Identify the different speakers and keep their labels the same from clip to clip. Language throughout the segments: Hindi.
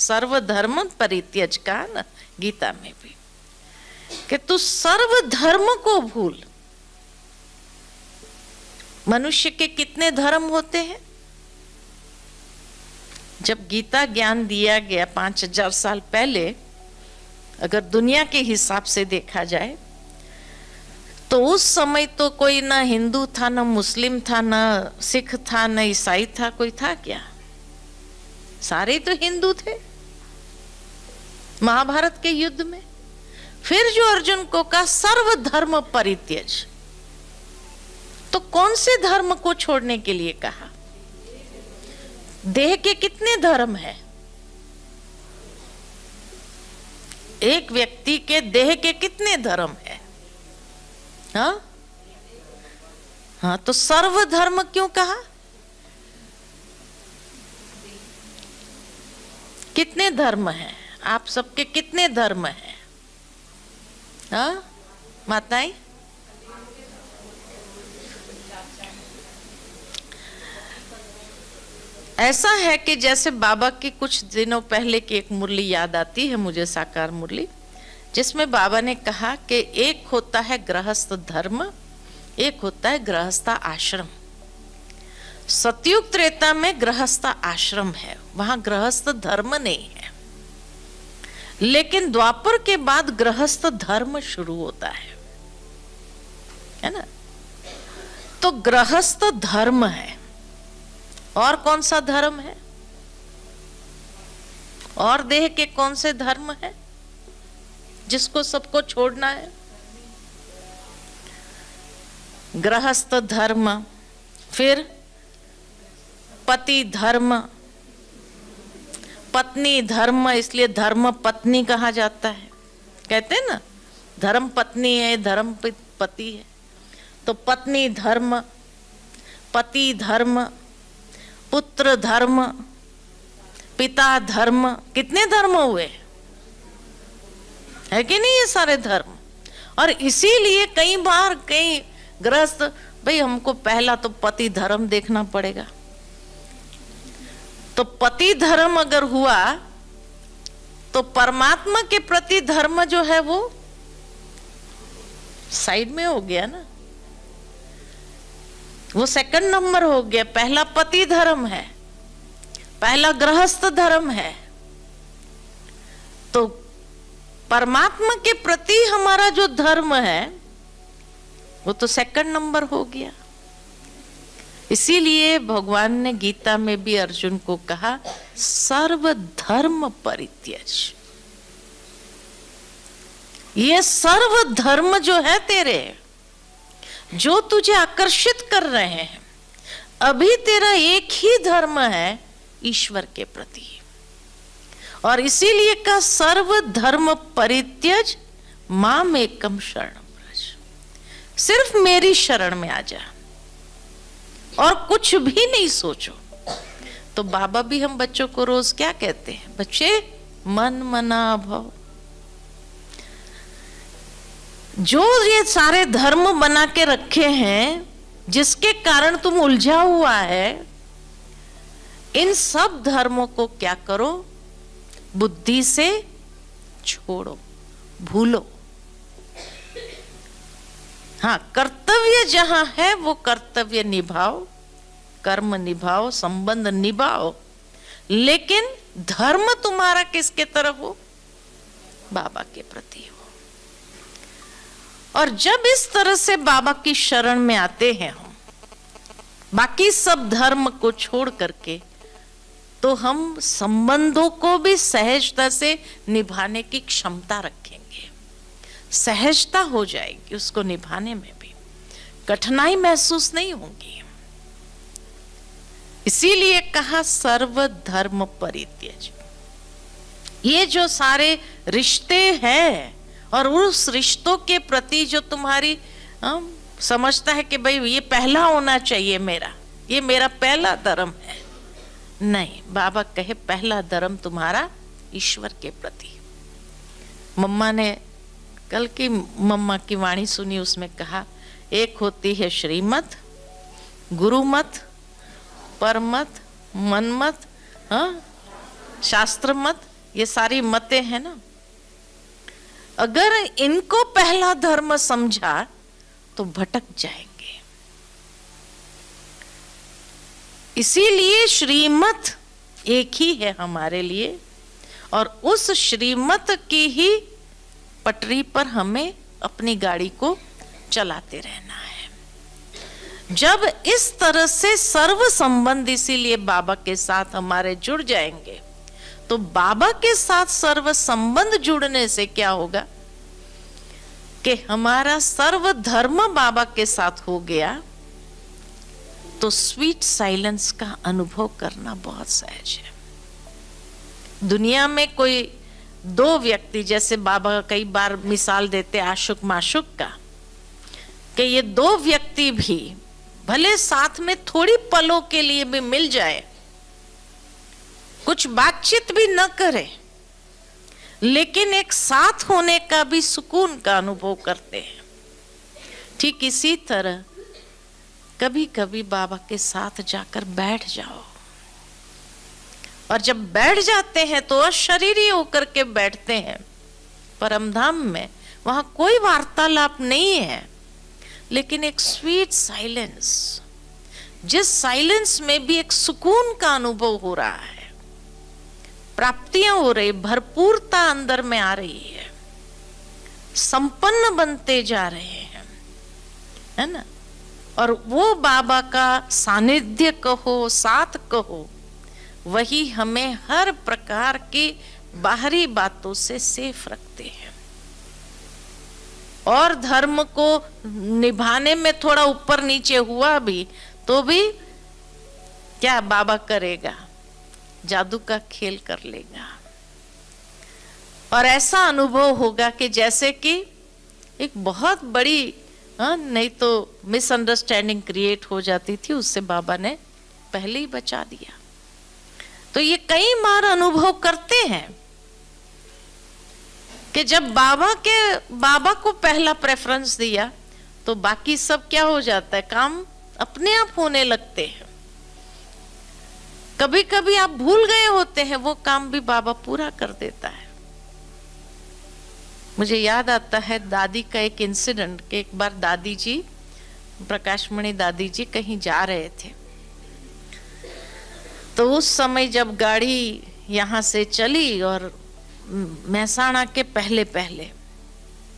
Speaker 1: सर्वधर्म परित्यज का ना गीता में भी, कि तू सर्वधर्म को भूल। मनुष्य के कितने धर्म होते हैं? जब गीता ज्ञान दिया गया 5000 साल पहले, अगर दुनिया के हिसाब से देखा जाए तो उस समय तो कोई ना हिंदू था, ना मुस्लिम था, ना सिख था, ना ईसाई था, कोई था क्या? सारे तो हिंदू थे महाभारत के युद्ध में। फिर जो अर्जुन को कहा सर्वधर्म परित्यज, तो कौन से धर्म को छोड़ने के लिए कहा? देह के कितने धर्म है? एक व्यक्ति के देह के कितने धर्म है? हाँ हाँ, तो सर्वधर्म क्यों कहा? कितने धर्म हैं? आप सबके कितने धर्म हैं? हाँ माताएं, ऐसा है कि जैसे बाबा की कुछ दिनों पहले की एक मुरली याद आती है मुझे, साकार मुरली, जिसमें बाबा ने कहा कि एक होता है गृहस्थ धर्म, एक होता है गृहस्थ आश्रम। सतयुग त्रेता में गृहस्थ आश्रम है, वहां गृहस्थ धर्म नहीं है। लेकिन द्वापर के बाद गृहस्थ धर्म शुरू होता है ना? तो गृहस्थ धर्म है। और कौन सा धर्म है? और देह के कौन से धर्म है जिसको सबको छोड़ना है? गृहस्थ धर्म, फिर पति धर्म, पत्नी धर्म, इसलिए धर्म पत्नी कहा जाता है। कहते हैं ना धर्म पत्नी है, धर्म पति है। तो पत्नी धर्म, पति धर्म, पुत्र धर्म, पिता धर्म, कितने धर्म हुए? है कि नहीं ये सारे धर्म? और इसीलिए कई बार कई गृहस्थ, भाई हमको पहला तो पति धर्म देखना पड़ेगा। तो पति धर्म अगर हुआ तो परमात्मा के प्रति धर्म जो है वो साइड में हो गया ना, वो सेकंड नंबर हो गया। पहला पति धर्म है, पहला गृहस्थ धर्म है। तो परमात्मा के प्रति हमारा जो धर्म है वो तो सेकंड नंबर हो गया। इसीलिए भगवान ने गीता में भी अर्जुन को कहा सर्वधर्म परित्यज। ये सर्व धर्म जो है तेरे, जो तुझे आकर्षित कर रहे हैं, अभी तेरा एक ही धर्म है ईश्वर के प्रति। और इसीलिए का सर्व धर्म परित्यज माम एकम शरणम व्रज, सिर्फ मेरी शरण में आ जा और कुछ भी नहीं सोचो। तो बाबा भी हम बच्चों को रोज क्या कहते हैं? बच्चे मन मना भव। जो ये सारे धर्म बना के रखे हैं जिसके कारण तुम उलझा हुआ है, इन सब धर्मों को क्या करो? बुद्धि से छोड़ो, भूलो। हाँ, कर्तव्य जहां है वो कर्तव्य निभाओ, कर्म निभाओ, संबंध निभाओ, लेकिन धर्म तुम्हारा किसके तरफ हो? बाबा के प्रति हो। और जब इस तरह से बाबा की शरण में आते हैं हम, बाकी सब धर्म को छोड़ करके, तो हम संबंधों को भी सहजता से निभाने की क्षमता रखेंगे। सहजता हो जाएगी, उसको निभाने में भी कठिनाई महसूस नहीं होगी। इसीलिए कहा सर्व धर्म परित्यज। ये जो सारे रिश्ते हैं और उस रिश्तों के प्रति जो तुम्हारी समझता है कि भाई ये पहला होना चाहिए मेरा, ये मेरा पहला धर्म है, नहीं, बाबा कहे पहला धर्म तुम्हारा ईश्वर के प्रति। मम्मा ने कल की मम्मा की वाणी सुनी, उसमें कहा एक होती है श्रीमत, गुरुमत, परमत, मनमत, हाँ, शास्त्र मत, ये सारी मतें हैं ना, अगर इनको पहला धर्म समझा तो भटक जाएंगे। इसीलिए श्रीमत एक ही है हमारे लिए, और उस श्रीमत की ही पटरी पर हमें अपनी गाड़ी को चलाते रहना है। जब इस तरह से सर्व संबंध इसीलिए बाबा के साथ हमारे जुड़ जाएंगे, तो बाबा के साथ सर्व संबंध जुड़ने से क्या होगा कि हमारा सर्व धर्म बाबा के साथ हो गया, तो स्वीट साइलेंस का अनुभव करना बहुत सहज है। दुनिया में कोई दो व्यक्ति, जैसे बाबा कई बार मिसाल देते आशुक माशुक का, कि ये दो व्यक्ति भी भले साथ में थोड़ी पलों के लिए भी मिल जाए, कुछ बातचीत भी न करे, लेकिन एक साथ होने का भी सुकून का अनुभव करते हैं। ठीक इसी तरह कभी कभी बाबा के साथ जाकर बैठ जाओ, और जब बैठ जाते हैं तो अशरीरी होकर के बैठते हैं परमधाम में। वहां कोई वार्तालाप नहीं है, लेकिन एक स्वीट साइलेंस, जिस साइलेंस में भी एक सुकून का अनुभव हो रहा है, प्राप्तियां हो रही, भरपूरता अंदर में आ रही है, संपन्न बनते जा रहे हैं, है ना। और वो बाबा का सानिध्य कहो, साथ कहो, वही हमें हर प्रकार की बाहरी बातों से सेफ रखते हैं। और धर्म को निभाने में थोड़ा ऊपर नीचे हुआ भी तो भी क्या बाबा करेगा, जादू का खेल कर लेगा। और ऐसा अनुभव होगा कि जैसे कि एक बहुत बड़ी नहीं तो मिसअंडरस्टैंडिंग क्रिएट हो जाती थी, उससे बाबा ने पहले ही बचा दिया। तो ये कई बार अनुभव करते हैं कि जब बाबा को पहला प्रेफरेंस दिया तो बाकी सब क्या हो जाता है, काम अपने आप होने लगते हैं। कभी कभी आप भूल गए होते हैं, वो काम भी बाबा पूरा कर देता है। मुझे याद आता है दादी का एक इंसिडेंट कि एक बार दादी जी, प्रकाशमणि दादी जी कहीं जा रहे थे, तो उस समय जब गाड़ी यहाँ से चली और महसाणा के पहले पहले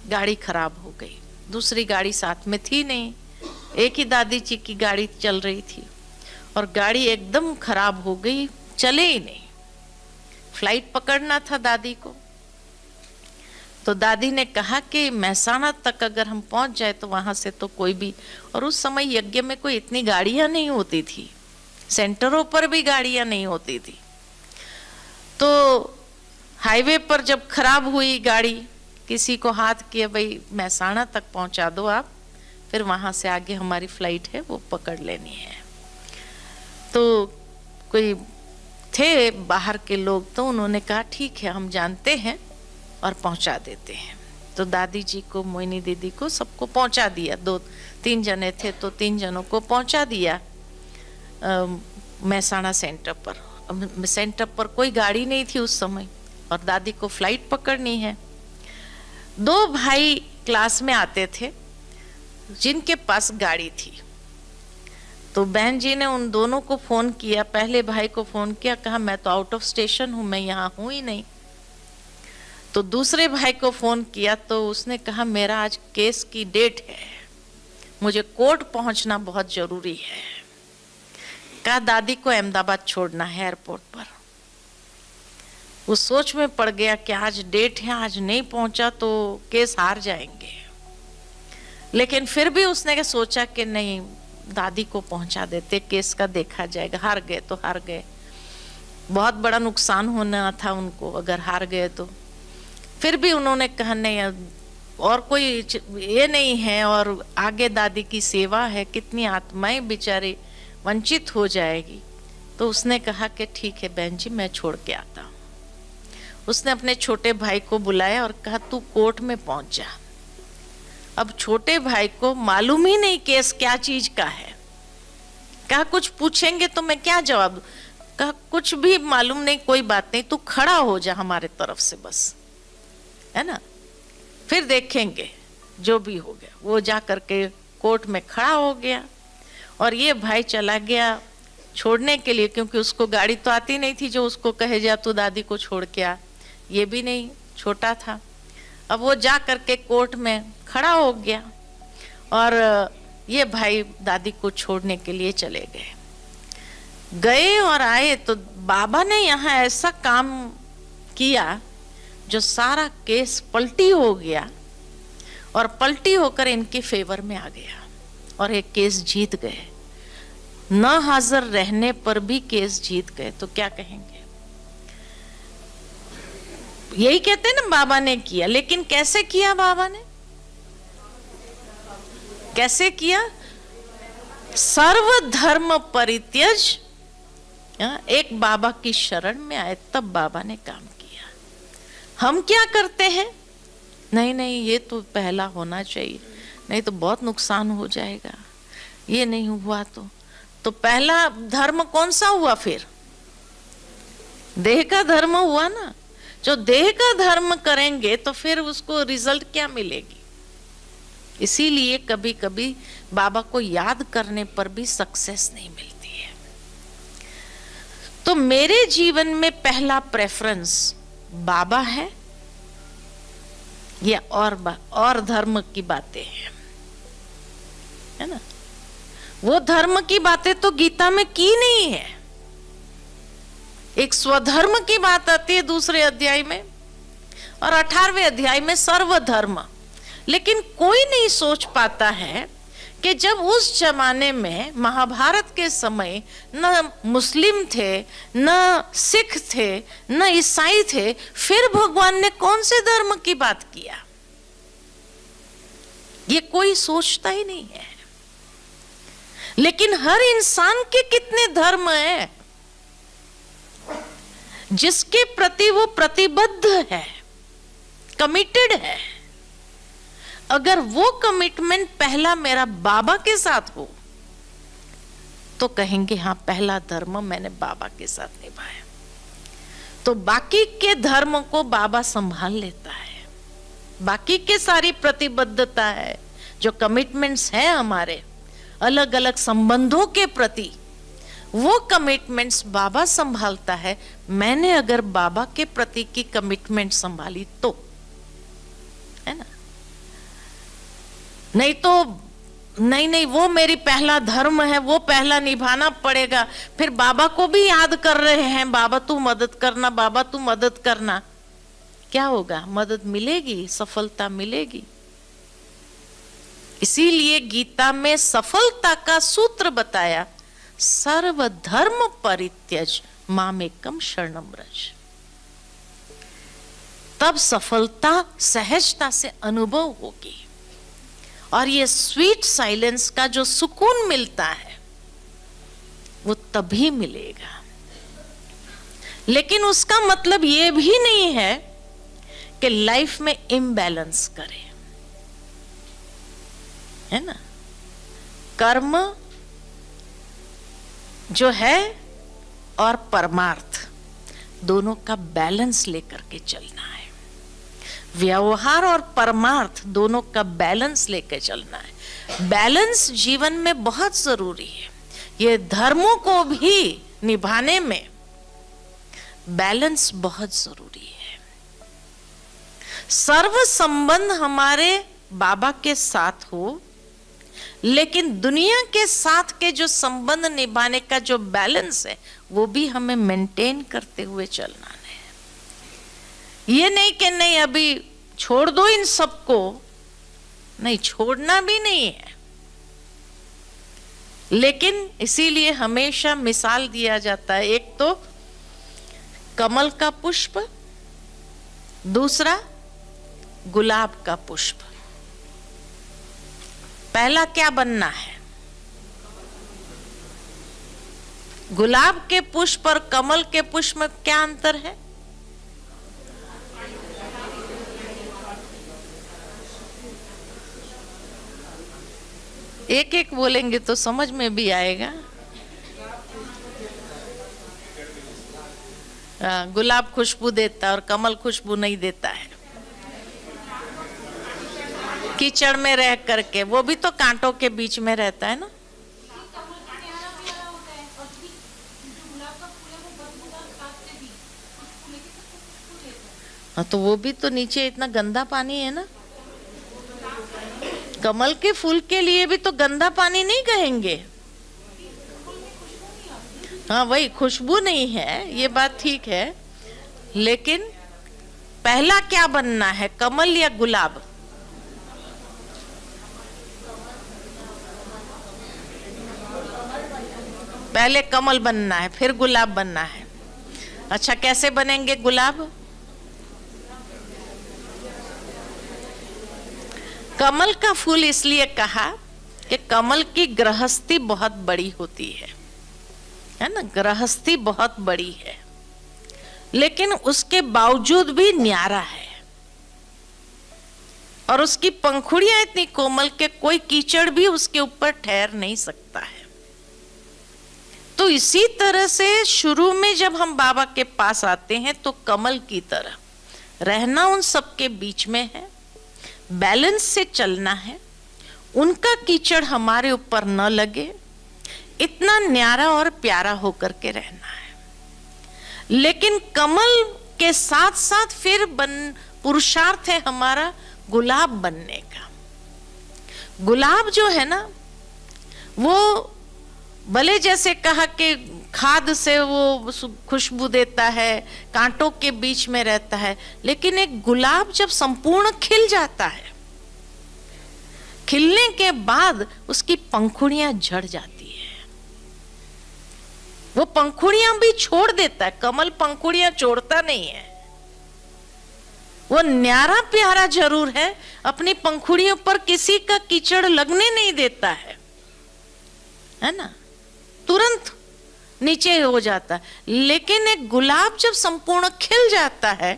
Speaker 1: गाड़ी खराब हो गई, दूसरी गाड़ी साथ में थी नहीं, एक ही दादी जी की गाड़ी चल रही थी, और गाड़ी एकदम खराब हो गई, चले ही नहीं। फ्लाइट पकड़ना था दादी को, तो दादी ने कहा कि महसाणा तक अगर हम पहुंच जाए तो वहां से तो कोई भी, और उस समय यज्ञ में कोई इतनी गाड़ियां नहीं होती थी, सेंटरों पर भी गाड़ियां नहीं होती थी। तो हाईवे पर जब खराब हुई गाड़ी, किसी को हाथ किया, भाई महसाणा तक पहुंचा दो आप, फिर वहां से आगे हमारी फ्लाइट है वो पकड़ लेनी है। तो कोई थे बाहर के लोग, तो उन्होंने कहा ठीक है हम जानते हैं और पहुंचा देते हैं। तो दादी जी को, मोहिनी दीदी को, सबको पहुंचा दिया। 2-3 जने थे तो 3 जनों को पहुंचा दिया महसाणा सेंटर पर। अब सेंटर पर कोई गाड़ी नहीं थी उस समय, और दादी को फ्लाइट पकड़नी है। 2 भाई क्लास में आते थे जिनके पास गाड़ी थी, तो बहन जी ने उन दोनों को फोन किया। पहले भाई को फोन किया, कहा मैं तो आउट ऑफ स्टेशन हूं, मैं यहाँ हूं ही नहीं। तो दूसरे भाई को फोन किया, तो उसने कहा मेरा आज केस की डेट है, मुझे कोर्ट पहुंचना बहुत जरूरी है। कहा दादी को अहमदाबाद छोड़ना है एयरपोर्ट पर। वो सोच में पड़ गया कि आज डेट है, आज नहीं पहुंचा तो केस हार जाएंगे। लेकिन फिर भी उसने सोचा कि नहीं, दादी को पहुंचा देते, केस का देखा जाएगा। हार गए तो हार गए, बहुत बड़ा नुकसान होना था उनको अगर हार गए तो। फिर भी उन्होंने कहा नहीं, और कोई ये नहीं है, और आगे दादी की सेवा है, कितनी आत्माएं बेचारी वंचित हो जाएगी। तो उसने कहा कि ठीक है बहन जी, मैं छोड़ के आता हूँ। उसने अपने छोटे भाई को बुलाया और कहा तू कोर्ट में पहुंच जा। अब छोटे भाई को मालूम ही नहीं केस क्या चीज का है। कहा कुछ पूछेंगे तो मैं क्या जवाब दूं। कहा कुछ भी मालूम नहीं, कोई बात नहीं, तू खड़ा हो जा हमारे तरफ से बस, है ना, फिर देखेंगे जो भी हो गया। वो जा करके कोर्ट में खड़ा हो गया और ये भाई चला गया छोड़ने के लिए, क्योंकि उसको गाड़ी तो आती नहीं थी जो उसको कहे जा तू दादी को छोड़ के आ, ये भी नहीं, छोटा था। अब वो जा करके कोर्ट में खड़ा हो गया और ये भाई दादी को छोड़ने के लिए चले गए और आए तो बाबा ने यहाँ ऐसा काम किया जो सारा केस पलटी हो गया और पलटी होकर इनके फेवर में आ गया और एक केस जीत गए। न हाजिर रहने पर भी केस जीत गए, तो क्या कहेंगे? यही कहते हैं ना बाबा ने किया, लेकिन कैसे किया बाबा ने? कैसे किया? सर्व धर्म परित्यज, एक बाबा की शरण में आए, तब बाबा ने काम किया। हम क्या करते हैं? नहीं नहीं, ये तो पहला होना चाहिए, नहीं तो बहुत नुकसान हो जाएगा, ये नहीं हुआ तो पहला धर्म कौन सा हुआ? फिर देह का धर्म हुआ ना। जो देह का धर्म करेंगे तो फिर उसको रिजल्ट क्या मिलेगी? इसीलिए कभी कभी बाबा को याद करने पर भी सक्सेस नहीं मिलती है। तो मेरे जीवन में पहला प्रेफरेंस बाबा है या और धर्म की बातें हैं, है ना। वो धर्म की बातें तो गीता में की नहीं है। एक स्वधर्म की बात आती है दूसरे अध्याय में और 18वें अध्याय में सर्वधर्म। लेकिन कोई नहीं सोच पाता है कि जब उस जमाने में महाभारत के समय न मुस्लिम थे, न सिख थे, न ईसाई थे, फिर भगवान ने कौन से धर्म की बात किया? ये कोई सोचता ही नहीं है। लेकिन हर इंसान के कितने धर्म हैं जिसके प्रति वो प्रतिबद्ध है, कमिटेड है। अगर वो कमिटमेंट पहला मेरा बाबा के साथ हो तो कहेंगे हाँ, पहला धर्म मैंने बाबा के साथ निभाया। तो बाकी के धर्म को बाबा संभाल लेता है। बाकी के सारी प्रतिबद्धता है, जो कमिटमेंट्स हैं हमारे अलग अलग संबंधों के प्रति, वो कमिटमेंट्स बाबा संभालता है। मैंने अगर बाबा के प्रति की कमिटमेंट संभाली तो, है ना। नहीं तो नहीं, वो मेरी पहला धर्म है, वो पहला निभाना पड़ेगा। फिर बाबा को भी याद कर रहे हैं, बाबा तू मदद करना, बाबा तू मदद करना। क्या होगा? मदद मिलेगी, सफलता मिलेगी। इसीलिए गीता में सफलता का सूत्र बताया, सर्वधर्म परित्यज मामेकम शरणम व्रज। तब सफलता सहजता से अनुभव होगी और ये स्वीट साइलेंस का जो सुकून मिलता है वो तभी मिलेगा। लेकिन उसका मतलब ये भी नहीं है कि लाइफ में इम्बैलेंस करें, है ना। कर्म जो है और परमार्थ दोनों का बैलेंस लेकर के चलना है। व्यवहार और परमार्थ दोनों का बैलेंस लेकर चलना है। बैलेंस जीवन में बहुत जरूरी है। ये धर्मों को भी निभाने में बैलेंस बहुत जरूरी है। सर्व संबंध हमारे बाबा के साथ हो, लेकिन दुनिया के साथ के जो संबंध निभाने का जो बैलेंस है वो भी हमें मेंटेन करते हुए चलना है। ये नहीं कि नहीं अभी छोड़ दो इन सबको, नहीं, छोड़ना भी नहीं है। लेकिन इसीलिए हमेशा मिसाल दिया जाता है, एक तो कमल का पुष्प, दूसरा गुलाब का पुष्प। पहला क्या बनना है? गुलाब के पुष्प और कमल के पुष्प में क्या अंतर है? एक एक बोलेंगे तो समझ में भी आएगा। गुलाब खुशबू देता है और कमल खुशबू नहीं देता है। कीचड़ में रह करके, वो भी तो कांटों के बीच में रहता है ना। हाँ, तो वो भी तो नीचे इतना गंदा पानी है ना। कमल के फूल के लिए भी तो गंदा पानी नहीं कहेंगे। हाँ, वही खुशबू नहीं है, ये बात ठीक है, लेकिन पहला क्या बनना है, कमल या गुलाब? पहले कमल बनना है, फिर गुलाब बनना है। अच्छा, कैसे बनेंगे गुलाब? कमल का फूल इसलिए कहा कि कमल की गृहस्थी बहुत बड़ी होती है ना, गृहस्थी बहुत बड़ी है, लेकिन उसके बावजूद भी न्यारा है, और उसकी पंखुड़ियां इतनी कोमल के कोई कीचड़ भी उसके ऊपर ठहर नहीं सकता है। तो इसी तरह से शुरू में जब हम बाबा के पास आते हैं तो कमल की तरह रहना उन सबके बीच में है, बैलेंस से चलना है, उनका कीचड़ हमारे ऊपर न लगे, इतना न्यारा और प्यारा होकर के रहना है। लेकिन कमल के साथ साथ फिर पुरुषार्थ है हमारा गुलाब बनने का। गुलाब जो है ना, वो भले जैसे कहा कि खाद से वो खुशबू देता है, कांटों के बीच में रहता है, लेकिन एक गुलाब जब संपूर्ण खिल जाता है, खिलने के बाद उसकी पंखुड़ियां झड़ जाती है, वो पंखुड़ियां भी छोड़ देता है। कमल पंखुड़ियां छोड़ता नहीं है, वो न्यारा प्यारा जरूर है, अपनी पंखुड़ियों पर किसी का कीचड़ लगने नहीं देता है ना, तुरंत नीचे हो जाता है। लेकिन एक गुलाब जब संपूर्ण खिल जाता है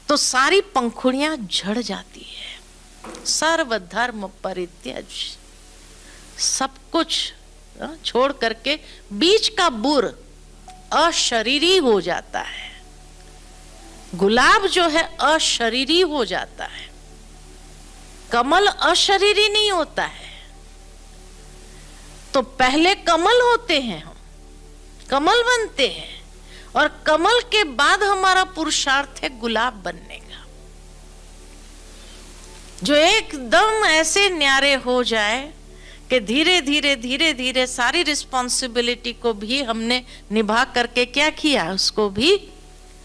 Speaker 1: तो सारी पंखुड़ियां झड़ जाती है। सर्वधर्म परित्यज्य, सब कुछ छोड़ करके बीच का बुर अशरीरी हो जाता है। गुलाब जो है अशरीरी हो जाता है, कमल अशरीरी नहीं होता है। तो पहले कमल होते हैं, हम कमल बनते हैं, और कमल के बाद हमारा पुरुषार्थ है गुलाब बनने का, जो एकदम ऐसे न्यारे हो जाए कि धीरे धीरे धीरे धीरे सारी रिस्पॉन्सिबिलिटी को भी हमने निभा करके क्या किया, उसको भी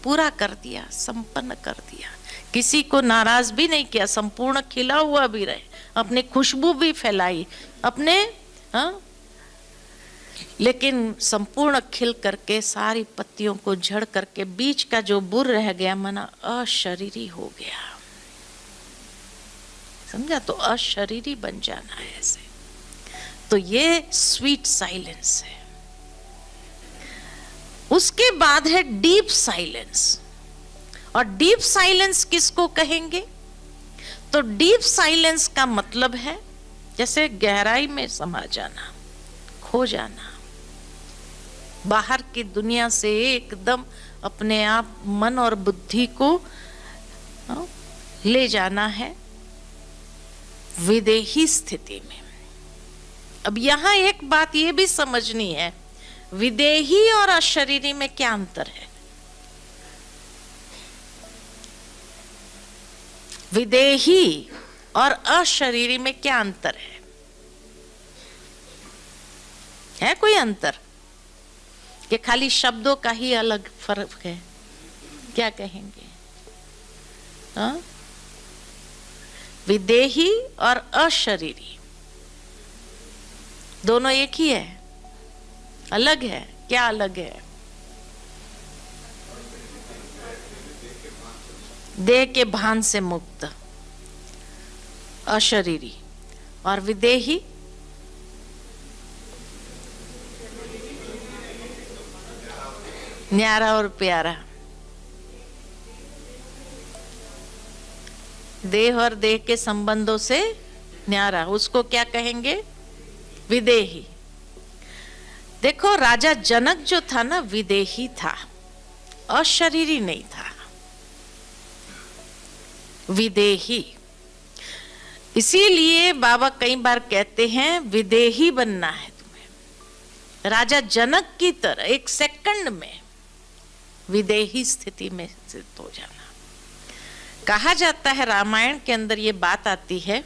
Speaker 1: पूरा कर दिया, संपन्न कर दिया, किसी को नाराज भी नहीं किया, संपूर्ण खिला हुआ भी रहे, अपनी खुशबू भी फैलाई अपने, लेकिन संपूर्ण खिल करके सारी पत्तियों को झड़ करके बीच का जो बुर रह गया, मना अशरीरी हो गया, समझा? तो अशरीरी बन जाना है ऐसे। तो ये स्वीट साइलेंस है। उसके बाद है डीप साइलेंस। और डीप साइलेंस किसको कहेंगे? तो डीप साइलेंस का मतलब है जैसे गहराई में समा जाना, खो जाना, बाहर की दुनिया से एकदम अपने आप मन और बुद्धि को ले जाना है विदेही स्थिति में। अब यहां एक बात ये भी समझनी है, विदेही और अशरीरी में क्या अंतर है? विदेही और अशरीरी में क्या अंतर है? है कोई अंतर कि खाली शब्दों का ही अलग फर्क है? क्या कहेंगे? हाँ? विदेही और अशरीरी दोनों एक ही है, अलग है? क्या अलग है? देह के भान से मुक्त अशरीरी, और विदेही न्यारा और प्यारा। देह और देह के संबंधों से न्यारा, उसको क्या कहेंगे? विदेही। देखो, राजा जनक जो था ना, विदेही था, अशरीरी नहीं था, विदेही। इसीलिए बाबा कई बार कहते हैं विदेही बनना है तुम्हें, राजा जनक की तरह एक सेकंड में विदेही स्थिति में स्थित हो जाना। कहा जाता है, रामायण के अंदर ये बात आती है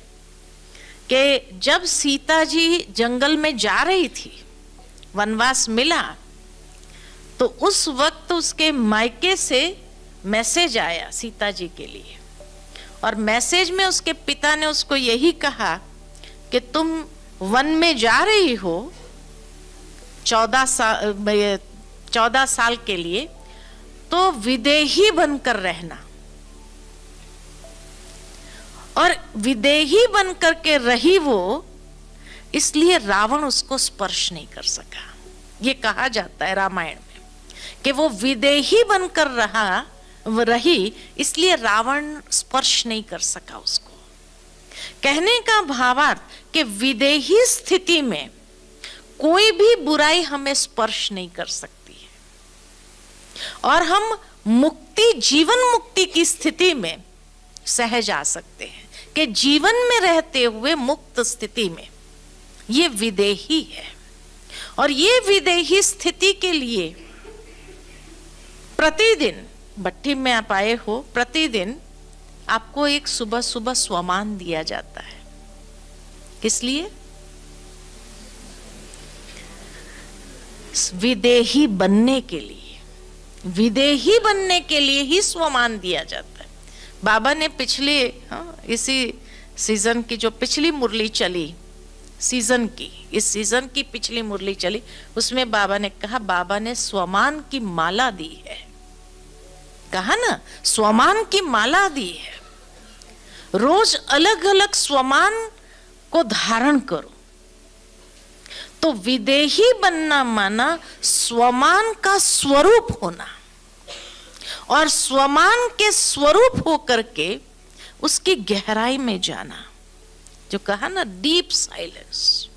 Speaker 1: कि जब सीता जी जंगल में जा रही थी, वनवास मिला, तो उस वक्त उसके मायके से मैसेज आया सीता जी के लिए, और मैसेज में उसके पिता ने उसको यही कहा कि तुम वन में जा रही हो 14 साल के लिए, तो विदेही बनकर रहना। और विदेही बनकर के रही वो, इसलिए रावण उसको स्पर्श नहीं कर सका। ये कहा जाता है रामायण में कि वो विदेही बनकर रही, इसलिए रावण स्पर्श नहीं कर सका उसको। कहने का भावार्थ कि विदेही स्थिति में कोई भी बुराई हमें स्पर्श नहीं कर सकती है, और हम मुक्ति, जीवन मुक्ति की स्थिति में सहज आ सकते हैं कि जीवन में रहते हुए मुक्त स्थिति में ये विदेही है। और ये विदेही स्थिति के लिए प्रतिदिन, भट्टी में आप आए हो, प्रतिदिन आपको एक सुबह सुबह स्वमान दिया जाता है। किस लिए? विदेही बनने के लिए, विदेही बनने के लिए ही स्वमान दिया जाता है। बाबा ने पिछले इसी सीजन की जो पिछली मुरली चली, सीजन की, इस सीजन की पिछली मुरली चली, उसमें बाबा ने कहा, बाबा ने स्वमान की माला दी है। कहा ना, स्वमान की माला दी है। रोज अलग अलग स्वमान को धारण करो। तो विदेही बनना माना स्वमान का स्वरूप होना, और स्वमान के स्वरूप होकर के उसकी गहराई में जाना। जो कहा ना, डीप साइलेंस,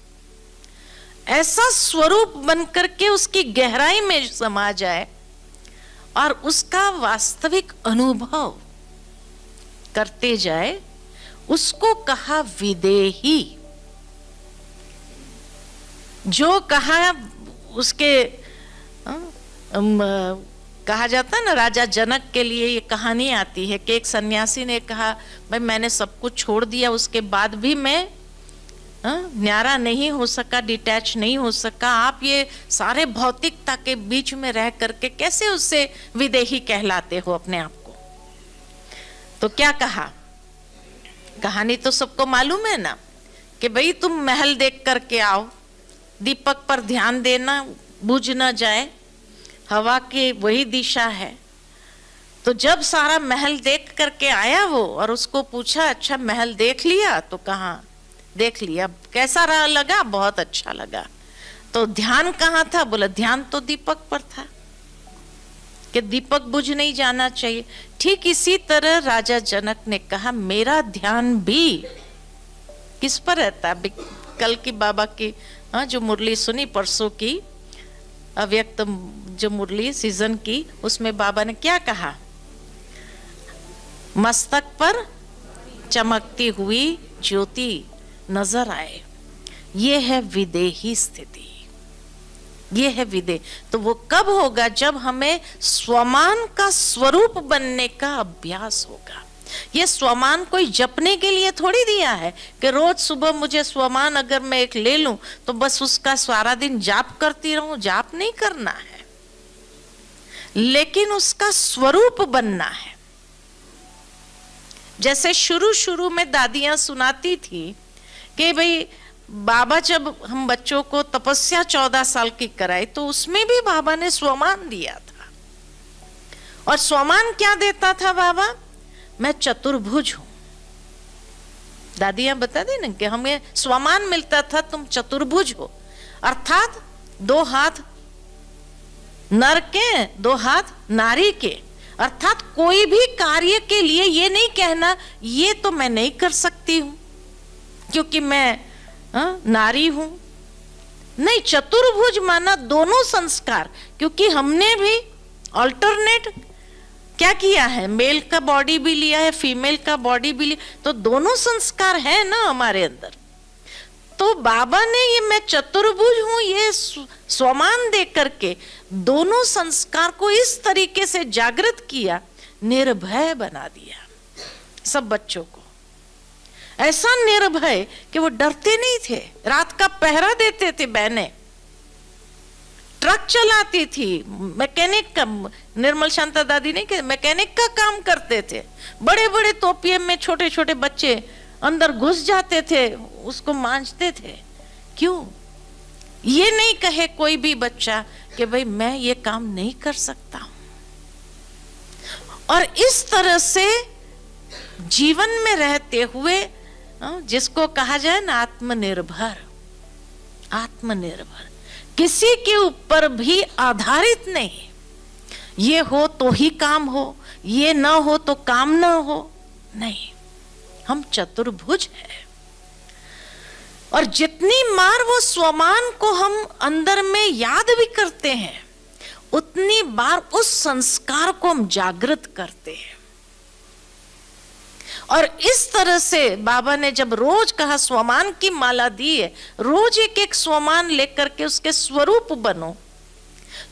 Speaker 1: ऐसा स्वरूप बनकर के उसकी गहराई में समा जाए और उसका वास्तविक अनुभव करते जाए, उसको कहा विदेही। जो कहा उसके कहा जाता है ना, राजा जनक के लिए ये कहानी आती है कि एक सन्यासी ने कहा, भाई मैंने सब कुछ छोड़ दिया, उसके बाद भी मैं न्यारा नहीं हो सका, डिटैच नहीं हो सका। आप ये सारे भौतिकता के बीच में रह करके कैसे उससे विदेही कहलाते हो अपने आप को? तो क्या कहा, कहानी तो सबको मालूम है ना, कि भाई तुम महल देख करके आओ, दीपक पर ध्यान देना, बुझ न जाए, हवा की वही दिशा है। तो जब सारा महल देख करके आया वो, और उसको पूछा, अच्छा महल देख लिया? तो कहा देख लिया। कैसा रहा? लगा बहुत अच्छा लगा। तो ध्यान कहाँ था? बोला ध्यान तो दीपक पर था, कि दीपक बुझ नहीं जाना चाहिए। ठीक इसी तरह राजा जनक ने कहा, मेरा ध्यान भी किस पर रहता है? कल की बाबा की जो मुरली सुनी, परसों की अव्यक्त जो मुरली सीजन की, उसमें बाबा ने क्या कहा? मस्तक पर चमकती हुई ज्योति नजर आए। ये है विदेही स्थिति, ये है विदेह। तो वो कब होगा? जब हमें स्वमान का स्वरूप बनने का अभ्यास होगा। ये स्वमान कोई जपने के लिए थोड़ी दिया है कि रोज सुबह मुझे स्वमान अगर मैं एक ले लूं तो बस उसका सारा दिन जाप करती रहूं। जाप नहीं करना है, लेकिन उसका स्वरूप बनना है। जैसे शुरू शुरू में दादियां सुनाती थी कि भाई बाबा जब हम बच्चों को तपस्या 14 साल की कराई, तो उसमें भी बाबा ने स्वमान दिया था। और स्वमान क्या देता था बाबा? मैं चतुर्भुज हूं। दादियां बता दी ना कि हमें स्वमान मिलता था, तुम चतुर्भुज हो, अर्थात 2 हाथ नर के, 2 हाथ नारी के। अर्थात कोई भी कार्य के लिए ये नहीं कहना ये तो मैं नहीं कर सकती हूं क्योंकि मैं नारी हूं। नहीं, चतुर्भुज माना दोनों संस्कार, क्योंकि हमने भी ऑल्टरनेट क्या किया है, मेल का बॉडी भी लिया है, फीमेल का बॉडी भी लिया, तो दोनों संस्कार है ना हमारे अंदर। तो बाबा ने ये मैं चतुर्भुज हूं ये स्वमान दे करके दोनों संस्कार को इस तरीके से जागृत किया, निर्भय बना दिया सब बच्चों को। ऐसा निर्भय कि वो डरते नहीं थे, रात का पहरा देते थे, बहनें ट्रक चलाती थी, मैकेनिक का, निर्मल शांता दादी ने कि मैकेनिक का काम करते थे, बड़े बड़े तोपिये में छोटे छोटे बच्चे अंदर घुस जाते थे, उसको मांझते थे। क्यों? ये नहीं कहे कोई भी बच्चा कि भाई मैं ये काम नहीं कर सकता हूं। और इस तरह से जीवन में रहते हुए जिसको कहा जाए ना आत्मनिर्भर, आत्मनिर्भर, किसी के ऊपर भी आधारित नहीं, ये हो तो ही काम हो, ये ना हो तो काम ना हो, नहीं, हम चतुर्भुज हैं। और जितनी बार वो स्वमान को हम अंदर में याद भी करते हैं, उतनी बार उस संस्कार को हम जागृत करते हैं। और इस तरह से बाबा ने जब रोज कहा स्वमान की माला दी है, रोज एक एक स्वमान लेकर के उसके स्वरूप बनो,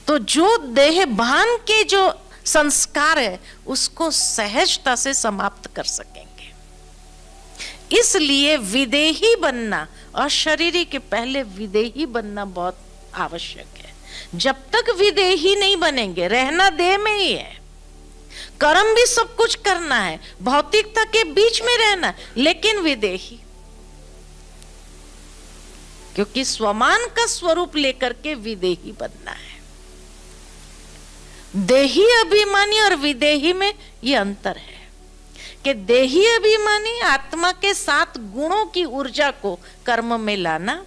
Speaker 1: तो जो देह भान के जो संस्कार है उसको सहजता से समाप्त कर सकेंगे। इसलिए विदेही बनना, अशरीरी के पहले विदेही बनना बहुत आवश्यक है। जब तक विदेही नहीं बनेंगे, रहना देह में ही है, कर्म भी सब कुछ करना है, भौतिकता के बीच में रहना, लेकिन विदेही, क्योंकि स्वमान का स्वरूप लेकर के विदेही बनना है। देही अभिमानी और विदेही में ये अंतर है कि देही अभिमानी आत्मा के 7 गुणों की ऊर्जा को कर्म में लाना,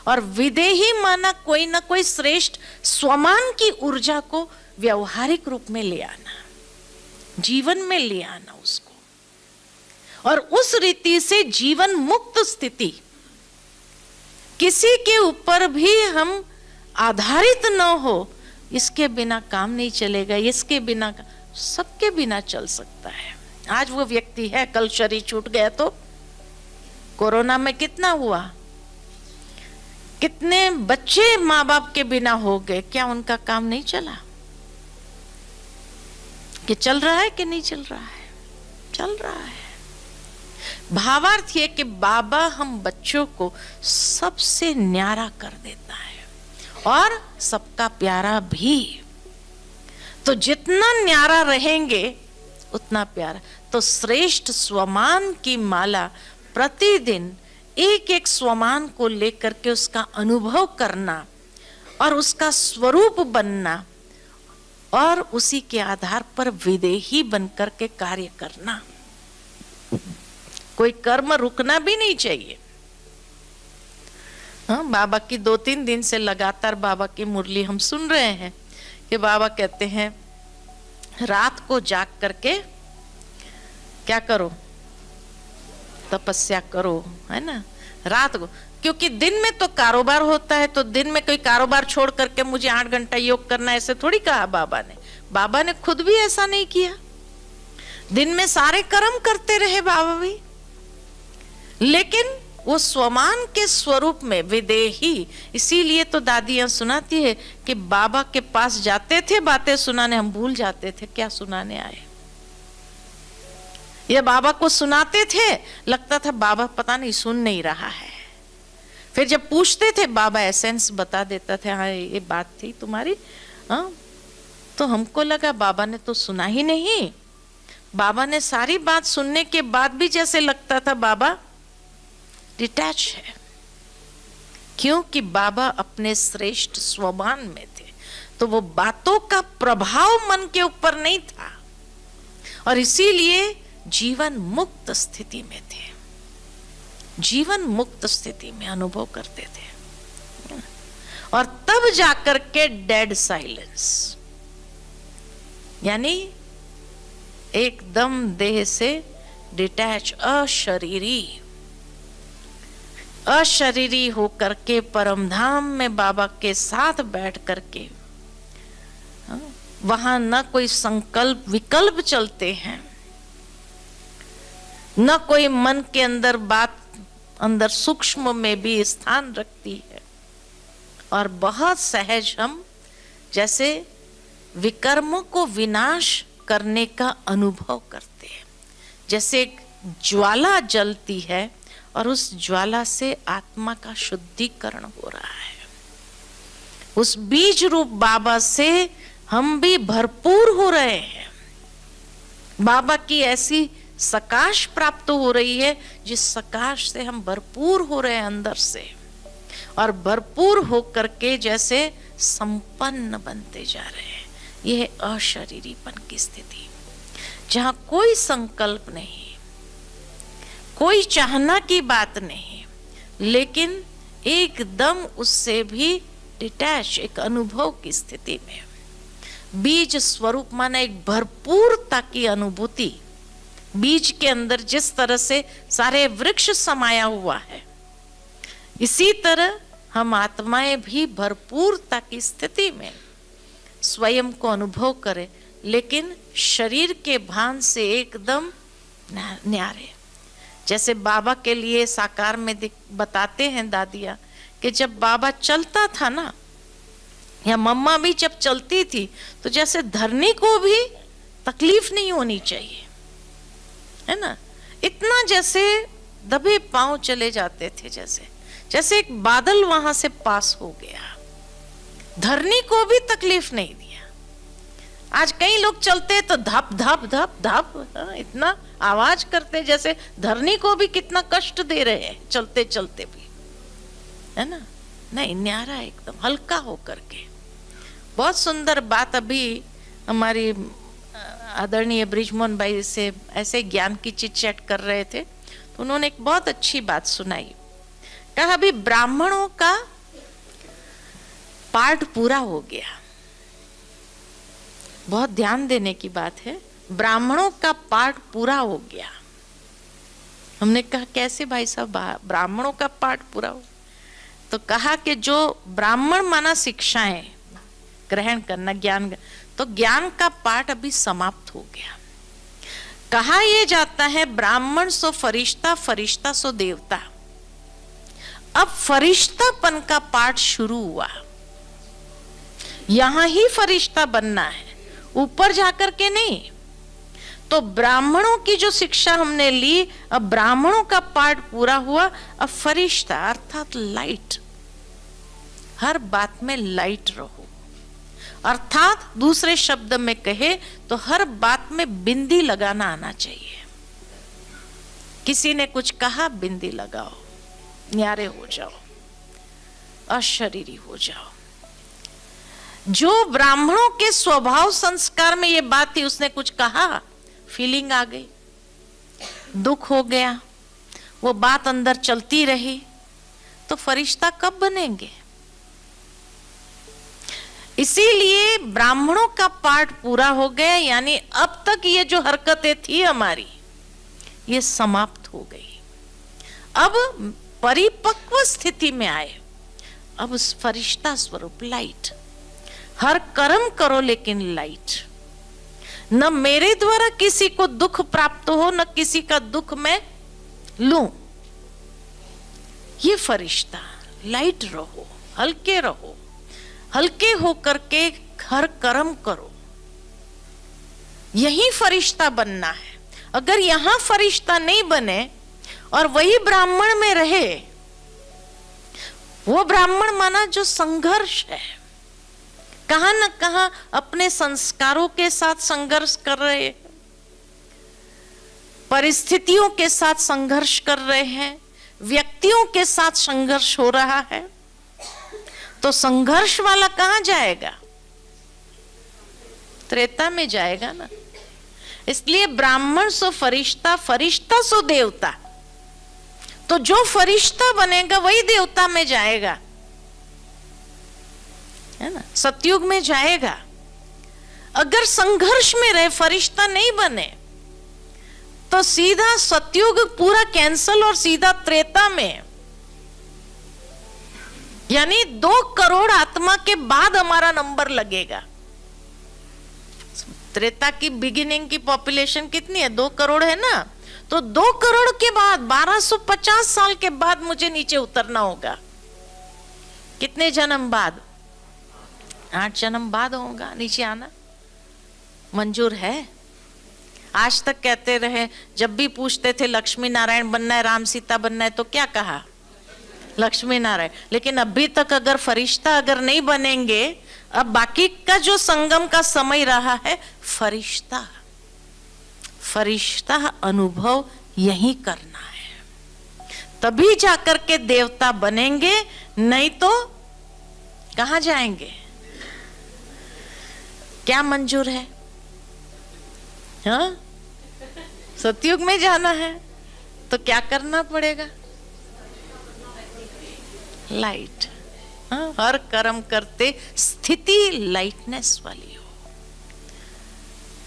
Speaker 1: और विदेही माना कोई ना कोई श्रेष्ठ स्वमान की ऊर्जा को व्यवहारिक रूप में ले आना, जीवन में ले आना उसको, और उस रीति से जीवन मुक्त स्थिति, किसी के ऊपर भी हम आधारित न हो, इसके बिना काम नहीं चलेगा, इसके बिना, सबके बिना चल सकता है। आज वो व्यक्ति है, कल शरीर छूट गया तो कोरोना में कितना हुआ, कितने बच्चे माँ बाप के बिना हो गए, क्या उनका काम नहीं चला? कि चल रहा है कि नहीं चल रहा है? चल रहा है। भावार्थ ये कि बाबा हम बच्चों को सबसे न्यारा कर देता है और सबका प्यारा भी। तो जितना न्यारा रहेंगे उतना प्यारा। तो श्रेष्ठ स्वमान की माला प्रतिदिन एक एक स्वमान को लेकर के उसका अनुभव करना और उसका स्वरूप बनना, और उसी के आधार पर विदेही बनकर के कार्य करना। कोई कर्म रुकना भी नहीं चाहिए। हाँ, बाबा की 2-3 दिन से लगातार बाबा की मुरली हम सुन रहे हैं कि बाबा कहते हैं रात को जाग करके क्या करो, तपस्या करो, है ना, रात को, क्योंकि दिन में तो कारोबार होता है, तो दिन में कोई कारोबार छोड़ करके मुझे 8 घंटा योग करना, ऐसे थोड़ी कहा बाबा ने। बाबा ने खुद भी ऐसा नहीं किया, दिन में सारे कर्म करते रहे बाबा भी, लेकिन वो स्वमान के स्वरूप में विदेही। इसीलिए तो दादियां सुनाती है कि बाबा के पास जाते थे बातें सुनाने, हम भूल जाते थे क्या सुनाने आए। ये बाबा को सुनाते थे, लगता था बाबा पता नहीं सुन नहीं रहा है। फिर जब पूछते थे बाबा एसेंस बता देता था, हाँ ये बात थी तुम्हारी, हाँ, तो हमको लगा बाबा ने तो सुना ही नहीं। बाबा ने सारी बात सुनने के बाद भी जैसे लगता था बाबा डिटैच है, क्योंकि बाबा अपने श्रेष्ठ स्वमान में थे, तो वो बातों का प्रभाव मन के ऊपर नहीं था, और इसीलिए जीवन मुक्त स्थिति में थे, जीवन मुक्त स्थिति में अनुभव करते थे। और तब जाकर के डेड साइलेंस, यानी एकदम देह से डिटैच, अशरीरी होकर के परमधाम में बाबा के साथ बैठ करके वहां न कोई संकल्प विकल्प चलते हैं, न कोई मन के अंदर बात अंदर सूक्ष्म में भी स्थान रखती है, और बहुत सहज हम जैसे विकर्मों को विनाश करने का अनुभव करते हैं। जैसे एक ज्वाला जलती है और उस ज्वाला से आत्मा का शुद्धिकरण हो रहा है। उस बीज रूप बाबा से हम भी भरपूर हो रहे हैं। बाबा की ऐसी सकाश प्राप्त हो रही है जिस सकाश से हम भरपूर हो रहे हैं अंदर से, और भरपूर होकर के जैसे संपन्न बनते जा रहे हैं। यह अशरीरीपन की स्थिति, जहां कोई संकल्प नहीं, कोई चाहना की बात नहीं, लेकिन एकदम उससे भी डिटैच, एक अनुभव की स्थिति में। बीज स्वरूप माना एक भरपूरता की अनुभूति। बीज के अंदर जिस तरह से सारे वृक्ष समाया हुआ है, इसी तरह हम आत्माएं भी भरपूरता की स्थिति में स्वयं को अनुभव करें, लेकिन शरीर के भान से एकदम न्यारे। जैसे बाबा के लिए साकार में बताते हैं दादिया कि जब बाबा चलता था ना, या मम्मा भी जब चलती थी, तो जैसे धरनी को भी तकलीफ नहीं होनी चाहिए, है ना, इतना जैसे दबे पांव चले जाते थे, जैसे एक बादल वहां से पास हो गया, धरनी को भी तकलीफ नहीं दिया। आज कई लोग चलते तो धप धप धप धप इतना आवाज करते, जैसे धरनी को भी कितना कष्ट दे रहे हैं चलते चलते भी, है ना। नहीं, न्यारा एकदम हल्का होकर के। बहुत सुंदर बात अभी हमारी आदरणीय ब्रिजमोहन भाई से ऐसे ज्ञान की चिट चैट कर रहे थे, तो उन्होंने एक बहुत अच्छी बात सुनाई। कहा अभी ब्राह्मणों का पाठ पूरा हो गया। बहुत ध्यान देने की बात है, ब्राह्मणों का पाठ पूरा हो गया। हमने कहा कैसे भाई साहब ब्राह्मणों का पाठ पूरा हो? तो कहा कि जो ब्राह्मण माना शिक्षाएं ग्रहण करना, ज्ञान, तो ज्ञान का पाठ अभी समाप्त हो गया। कहा यह जाता है ब्राह्मण सो फरिश्ता, फरिश्ता सो देवता। अब फरिश्तापन का पाठ शुरू हुआ। यहां ही फरिश्ता बनना है, ऊपर जाकर के नहीं। तो ब्राह्मणों की जो शिक्षा हमने ली, अब ब्राह्मणों का पाठ पूरा हुआ। अब फरिश्ता अर्थात लाइट, हर बात में लाइट रहो। अर्थात दूसरे शब्द में कहे तो हर बात में बिंदी लगाना आना चाहिए। किसी ने कुछ कहा, बिंदी लगाओ, न्यारे हो जाओ, अशरीरी हो जाओ। जो ब्राह्मणों के स्वभाव संस्कार में ये बात थी, उसने कुछ कहा, फीलिंग आ गई, दुख हो गया, वो बात अंदर चलती रही, तो फरिश्ता कब बनेंगे? इसीलिए ब्राह्मणों का पाठ पूरा हो गया, यानी अब तक ये जो हरकतें थी हमारी, ये समाप्त हो गई। अब परिपक्व स्थिति में आए। अब उस फरिश्ता स्वरूप लाइट, हर कर्म करो लेकिन लाइट। न मेरे द्वारा किसी को दुख प्राप्त हो, न किसी का दुख मैं लूं। ये फरिश्ता, लाइट रहो, हल्के रहो, हल्के होकर के हर कर्म करो। यही फरिश्ता बनना है। अगर यहां फरिश्ता नहीं बने और वही ब्राह्मण में रहे, वो ब्राह्मण माना जो संघर्ष है, कहां न कहां अपने संस्कारों के साथ संघर्ष कर रहे हैं, परिस्थितियों के साथ संघर्ष कर रहे हैं, व्यक्तियों के साथ संघर्ष हो रहा है, तो संघर्ष वाला कहां जाएगा? त्रेता में जाएगा ना। इसलिए ब्राह्मण सो फरिश्ता, फरिश्ता सो देवता। तो जो फरिश्ता बनेगा वही देवता में जाएगा, है ना, सतयुग में जाएगा। अगर संघर्ष में रहे, फरिश्ता नहीं बने, तो सीधा सतयुग पूरा कैंसल और सीधा त्रेता में, यानी 2 करोड़ आत्मा के बाद हमारा नंबर लगेगा। त्रेता की बिगिनिंग की पॉपुलेशन कितनी है? 2 करोड़ है ना। तो 2 करोड़ के बाद 1250 साल के बाद मुझे नीचे उतरना होगा। कितने जन्म बाद? 8 जन्म बाद होगा नीचे आना। मंजूर है? आज तक कहते रहे, जब भी पूछते थे लक्ष्मी नारायण बनना है, राम सीता बनना है, तो क्या कहा? लक्ष्मी नारायण। लेकिन अभी तक अगर फरिश्ता अगर नहीं बनेंगे, अब बाकी का जो संगम का समय रहा है, फरिश्ता अनुभव यही करना है, तभी जाकर के देवता बनेंगे, नहीं तो कहां जाएंगे? क्या मंजूर है? हाँ, सतयुग में जाना है तो क्या करना पड़ेगा? लाइट। हाँ, हर कर्म करते स्थिति लाइटनेस वाली हो,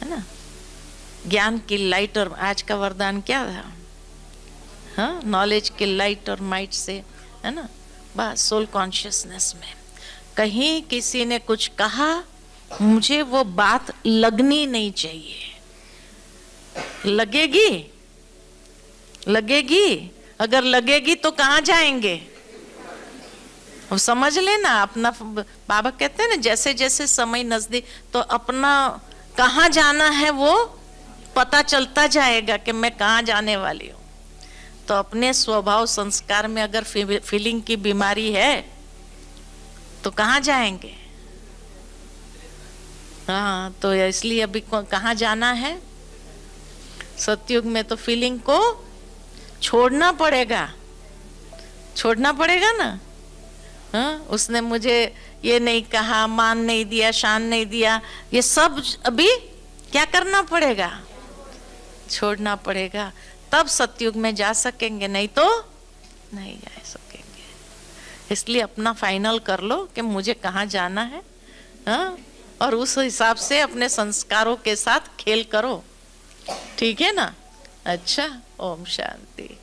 Speaker 1: है ना। ज्ञान की लाइट, और आज का वरदान क्या था? हाँ, नॉलेज की लाइट और माइट से, है ना, बस सोल कॉन्शियसनेस में। कहीं किसी ने कुछ कहा, मुझे वो बात लगनी नहीं चाहिए। लगेगी, अगर लगेगी तो कहाँ जाएंगे? अब समझ लेना अपना। बाबा कहते हैं ना, जैसे जैसे समय नजदीक, तो अपना कहाँ जाना है वो पता चलता जाएगा कि मैं कहाँ जाने वाली हूँ। तो अपने स्वभाव संस्कार में अगर फीलिंग की बीमारी है तो कहाँ जाएंगे? हाँ, तो इसलिए अभी कहाँ जाना है? सतयुग में तो फीलिंग को छोड़ना पड़ेगा ना। हाँ, उसने मुझे ये नहीं कहा, मान नहीं दिया, शान नहीं दिया, ये सब अभी क्या करना पड़ेगा? छोड़ना पड़ेगा, तब सतयुग में जा सकेंगे, नहीं तो नहीं जा सकेंगे। इसलिए अपना फाइनल कर लो कि मुझे कहाँ जाना है। हाँ, और उस हिसाब से अपने संस्कारों के साथ खेल करो, ठीक है ना। अच्छा, ओम शांति।